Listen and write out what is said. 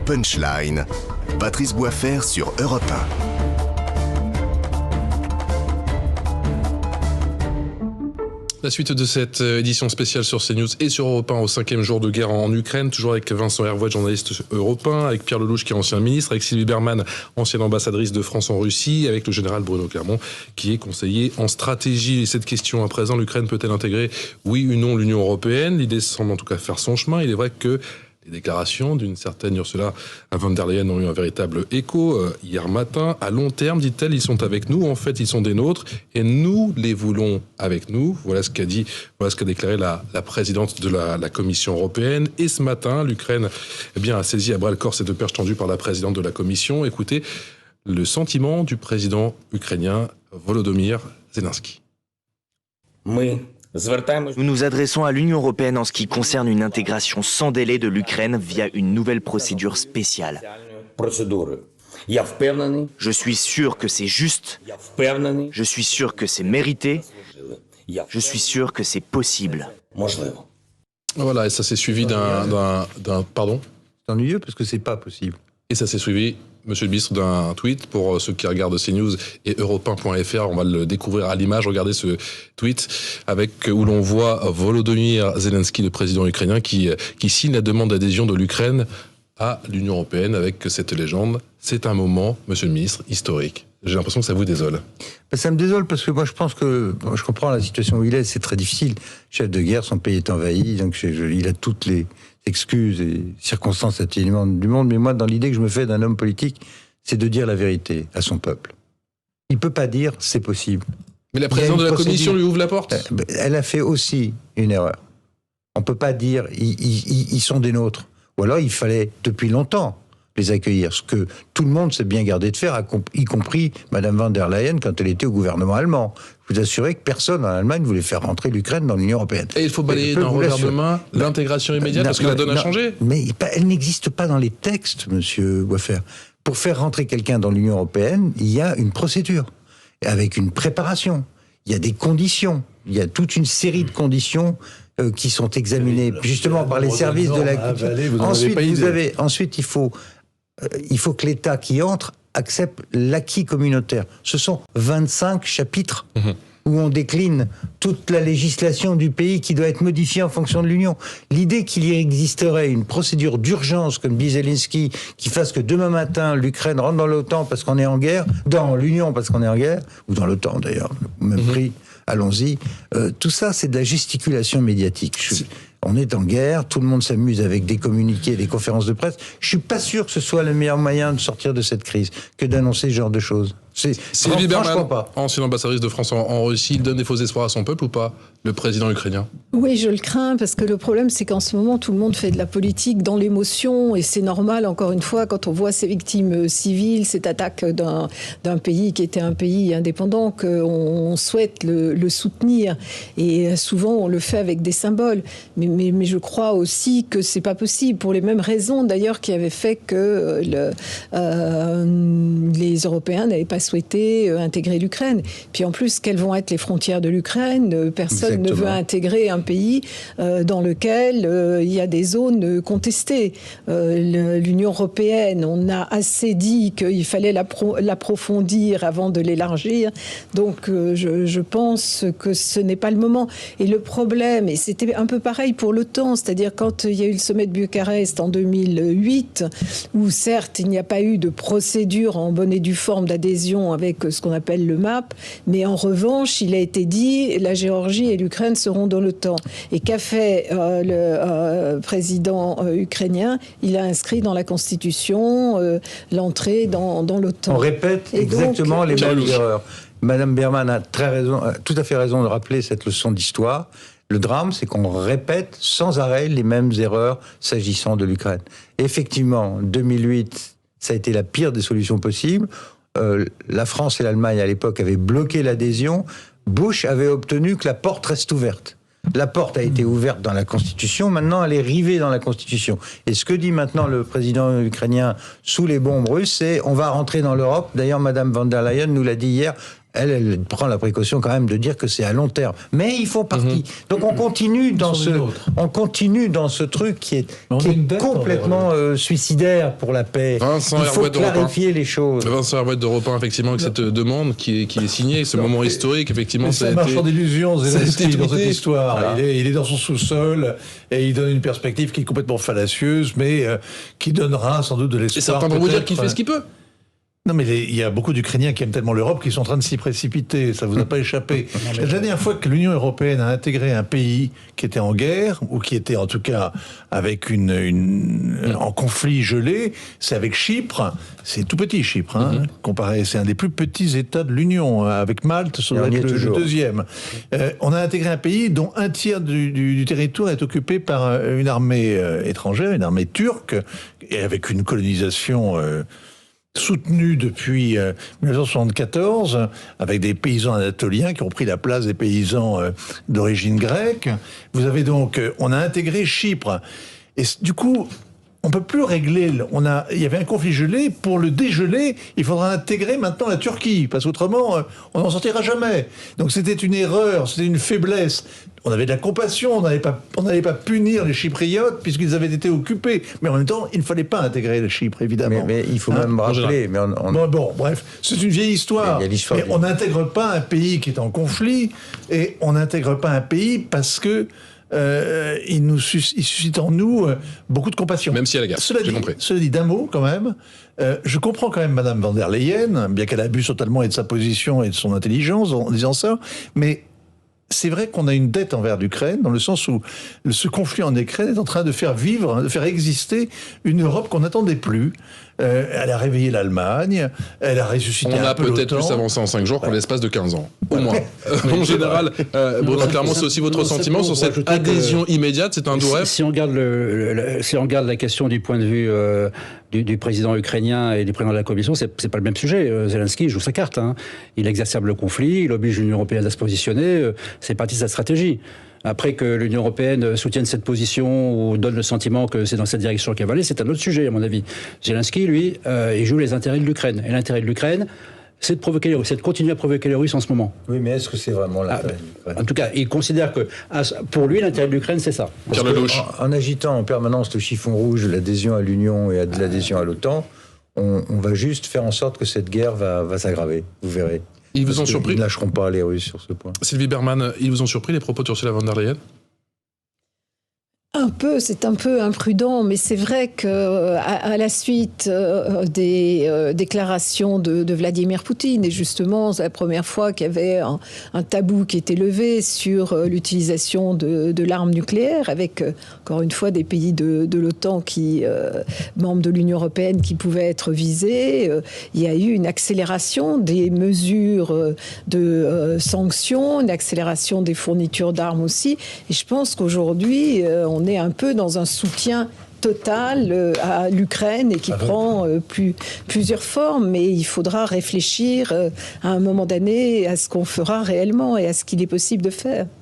Punchline. Patrice Boisfer sur Europe 1. La suite de cette édition spéciale sur CNews et sur Europe 1 au 5e jour de guerre en Ukraine, toujours avec Vincent Hervouet, journaliste européen, avec Pierre Lelouch qui est ancien ministre, avec Sylvie Bermann, ancienne ambassadrice de France en Russie, avec le général Bruno Clermont qui est conseiller en stratégie. Et cette question à présent, l'Ukraine peut-elle intégrer, oui ou non, l'Union européenne? L'idée semble en tout cas faire son chemin. Il est vrai que les déclarations d'une certaine Ursula von der Leyen ont eu un véritable écho hier matin. À long terme, dit-elle, ils sont avec nous. En fait, ils sont des nôtres et nous les voulons avec nous. Voilà ce qu'a déclaré la présidente de la Commission européenne. Et ce matin, l'Ukraine a saisi à bras-le-corps cette perche tendue par la présidente de la Commission. Écoutez le sentiment du président ukrainien Volodymyr Zelensky. Nous nous adressons à l'Union européenne en ce qui concerne une intégration sans délai de l'Ukraine via une nouvelle procédure spéciale. Je suis sûr que c'est juste, je suis sûr que c'est mérité, je suis sûr que c'est possible. Voilà, et ça s'est suivi Pardon ? C'est ennuyeux parce que c'est pas possible. Et ça s'est suivi, monsieur le ministre, d'un tweet pour ceux qui regardent CNews et Europe1.fr. On va le découvrir à l'image. Regardez ce tweet où l'on voit Volodymyr Zelensky, le président ukrainien, qui signe la demande d'adhésion de l'Ukraine à l'Union européenne avec cette légende. C'est un moment, monsieur le ministre, historique. J'ai l'impression que ça vous désole. Ça me désole parce que moi je pense que je comprends la situation où il est, c'est très difficile. Chef de guerre, son pays est envahi, donc il a toutes les excuses et circonstances atténuantes du monde. Mais moi, dans l'idée que je me fais d'un homme politique, c'est de dire la vérité à son peuple. Il peut pas dire c'est possible. Mais la présidente de la Commission lui ouvre la porte. Elle a fait aussi une erreur. On peut pas dire ils sont des nôtres. Ou alors il fallait depuis longtemps les accueillir, ce que tout le monde s'est bien gardé de faire, y compris Madame von der Leyen quand elle était au gouvernement allemand. Vous assurez que personne en Allemagne voulait faire rentrer l'Ukraine dans l'Union européenne. Et il faut balayer d'un revers de main l'intégration immédiate parce que la donne a changé. Mais elle n'existe pas dans les textes, monsieur Boisfer. Pour faire rentrer quelqu'un dans l'Union européenne, il y a une procédure, avec une préparation. Il y a des conditions. Il y a toute une série de conditions qui sont examinées justement par les services de la... Ensuite, il faut que l'État qui entre accepte l'acquis communautaire. Ce sont 25 chapitres où on décline toute la législation du pays qui doit être modifiée en fonction de l'Union. L'idée qu'il y existerait une procédure d'urgence, comme dit Zelensky, qui fasse que demain matin, l'Ukraine rentre dans l'OTAN parce qu'on est en guerre, dans l'Union parce qu'on est en guerre, ou dans l'OTAN d'ailleurs, au même prix, allons-y. Tout ça, c'est de la gesticulation médiatique. On est en guerre, tout le monde s'amuse avec des communiqués, des conférences de presse. Je suis pas sûr que ce soit le meilleur moyen de sortir de cette crise que d'annoncer ce genre de choses. Sylvie Bermann, ancienne ambassadrice de France en Russie, il donne des faux espoirs à son peuple ou pas, le président ukrainien? Oui, je le crains, parce que le problème, c'est qu'en ce moment, tout le monde fait de la politique dans l'émotion, et c'est normal, encore une fois, quand on voit ces victimes civiles, cette attaque d'un pays qui était un pays indépendant, qu'on souhaite le soutenir, et souvent, on le fait avec des symboles. Mais je crois aussi que c'est pas possible, pour les mêmes raisons, d'ailleurs, qui avaient fait que les Européens n'avaient pas souhaité intégrer l'Ukraine. Puis en plus, quelles vont être les frontières de l'Ukraine? Personne ne veut intégrer un pays dans lequel il y a des zones contestées. L'Union européenne, on a assez dit qu'il fallait l'approfondir avant de l'élargir. Donc je pense que ce n'est pas le moment. Et le problème, et c'était un peu pareil pour l'OTAN, c'est-à-dire quand il y a eu le sommet de Bucarest en 2008, où certes, il n'y a pas eu de procédure en bonne et due forme d'adhésion avec ce qu'on appelle le MAP, mais en revanche, il a été dit la Géorgie et l'Ukraine seront dans l'OTAN. Et qu'a fait le président ukrainien? Il a inscrit dans la Constitution l'entrée dans l'OTAN. On répète exactement les mêmes erreurs. Madame Bermann a tout à fait raison de rappeler cette leçon d'histoire. Le drame, c'est qu'on répète sans arrêt les mêmes erreurs s'agissant de l'Ukraine. Effectivement, 2008, ça a été la pire des solutions possibles. La France et l'Allemagne, à l'époque, avaient bloqué l'adhésion. Bush avait obtenu que la porte reste ouverte. La porte a été ouverte dans la Constitution, maintenant elle est rivée dans la Constitution. Et ce que dit maintenant le président ukrainien sous les bombes russes, c'est on va rentrer dans l'Europe. D'ailleurs, Madame von der Leyen nous l'a dit hier, Elle prend la précaution quand même de dire que c'est à long terme. Mais ils font partie. Donc on continue dans ce truc qui est complètement suicidaire pour la paix. Il faut clarifier les choses. Vincent Hervouet d'Europe 1, effectivement, avec cette demande qui est signée, ce moment historique, effectivement. C'est un marchand d'illusions, Zelensky, dans cette histoire. Voilà. Il est dans son sous-sol et il donne une perspective qui est complètement fallacieuse, mais qui donnera sans doute de l'espoir. Et certains vont vous dire qu'il fait ce qu'il peut. Non, mais il y a beaucoup d'Ukrainiens qui aiment tellement l'Europe qu'ils sont en train de s'y précipiter. Ça vous a pas échappé. La dernière fois que l'Union européenne a intégré un pays qui était en guerre, ou qui était en tout cas avec en conflit gelé, c'est avec Chypre. C'est tout petit, Chypre, hein, comparé. C'est un des plus petits États de l'Union. Avec Malte, ça doit être le deuxième. On a intégré un pays dont un tiers du territoire est occupé par une armée étrangère, une armée turque, et avec une colonisation soutenu depuis 1974, avec des paysans anatoliens qui ont pris la place des paysans d'origine grecque. Vous avez donc, on a intégré Chypre. Et du coup, on peut plus régler. Il y avait un conflit gelé. Pour le dégeler, il faudra intégrer maintenant la Turquie, parce qu'autrement, on n'en sortira jamais. Donc c'était une erreur, c'était une faiblesse. On avait de la compassion, on n'allait pas punir les Chypriotes puisqu'ils avaient été occupés. Mais en même temps, il ne fallait pas intégrer le Chypre, évidemment. Mais il faut même rappeler. Mais bon, bref, c'est une vieille histoire. Mais on n'intègre pas un pays qui est en conflit, et on n'intègre pas un pays parce que il suscite en nous beaucoup de compassion. Même si elle a la guerre, j'ai compris. Cela dit, d'un mot, quand même, je comprends quand même Madame von der Leyen, bien qu'elle abuse totalement et de sa position et de son intelligence en disant ça, mais c'est vrai qu'on a une dette envers l'Ukraine, dans le sens où ce conflit en Ukraine est en train de faire vivre, de faire exister une Europe qu'on n'attendait plus. Elle a réveillé l'Allemagne, elle a ressuscité un peu l'OTAN. On a peut-être plus avancé en 5 jours qu'en l'espace de 15 ans, au moins. En général, Bruno Clermont, c'est aussi votre sentiment sur cette adhésion immédiate, c'est un doux rêve. Si on regarde la question du point de vue du président ukrainien et du président de la Commission, c'est pas le même sujet. Zelensky joue sa carte. Hein. Il exacerbe le conflit, il oblige l'Union européenne à se positionner. C'est partie de sa stratégie. Après que l'Union européenne soutienne cette position ou donne le sentiment que c'est dans cette direction qu'elle va aller, c'est un autre sujet, à mon avis. Zelensky, lui, il joue les intérêts de l'Ukraine. Et l'intérêt de l'Ukraine, c'est de provoquer les Russes, c'est de continuer à provoquer les Russes en ce moment. Oui, mais est-ce que c'est vraiment l'intérêt de l'Ukraine ? En tout cas, il considère que, pour lui, l'intérêt de l'Ukraine, c'est ça. En agitant en permanence le chiffon rouge de l'adhésion à l'Union et de l'adhésion à l'OTAN, on va juste faire en sorte que cette guerre va s'aggraver. Vous verrez. Ils vous ont surpris ? Ils ne lâcheront pas les Russes sur ce point. Sylvie Bermann, ils vous ont surpris les propos d'Ursula von der Leyen ? Un peu, c'est un peu imprudent, mais c'est vrai que à la suite des déclarations de Vladimir Poutine, et justement, c'est la première fois qu'il y avait un tabou qui était levé sur l'utilisation de l'arme nucléaire, avec encore une fois des pays de l'OTAN membres de l'Union européenne, qui pouvaient être visés. Il y a eu une accélération des mesures de sanctions, une accélération des fournitures d'armes aussi, et je pense qu'aujourd'hui, on est un peu dans un soutien total à l'Ukraine et qui prend plusieurs formes, mais il faudra réfléchir à un moment donné à ce qu'on fera réellement et à ce qu'il est possible de faire.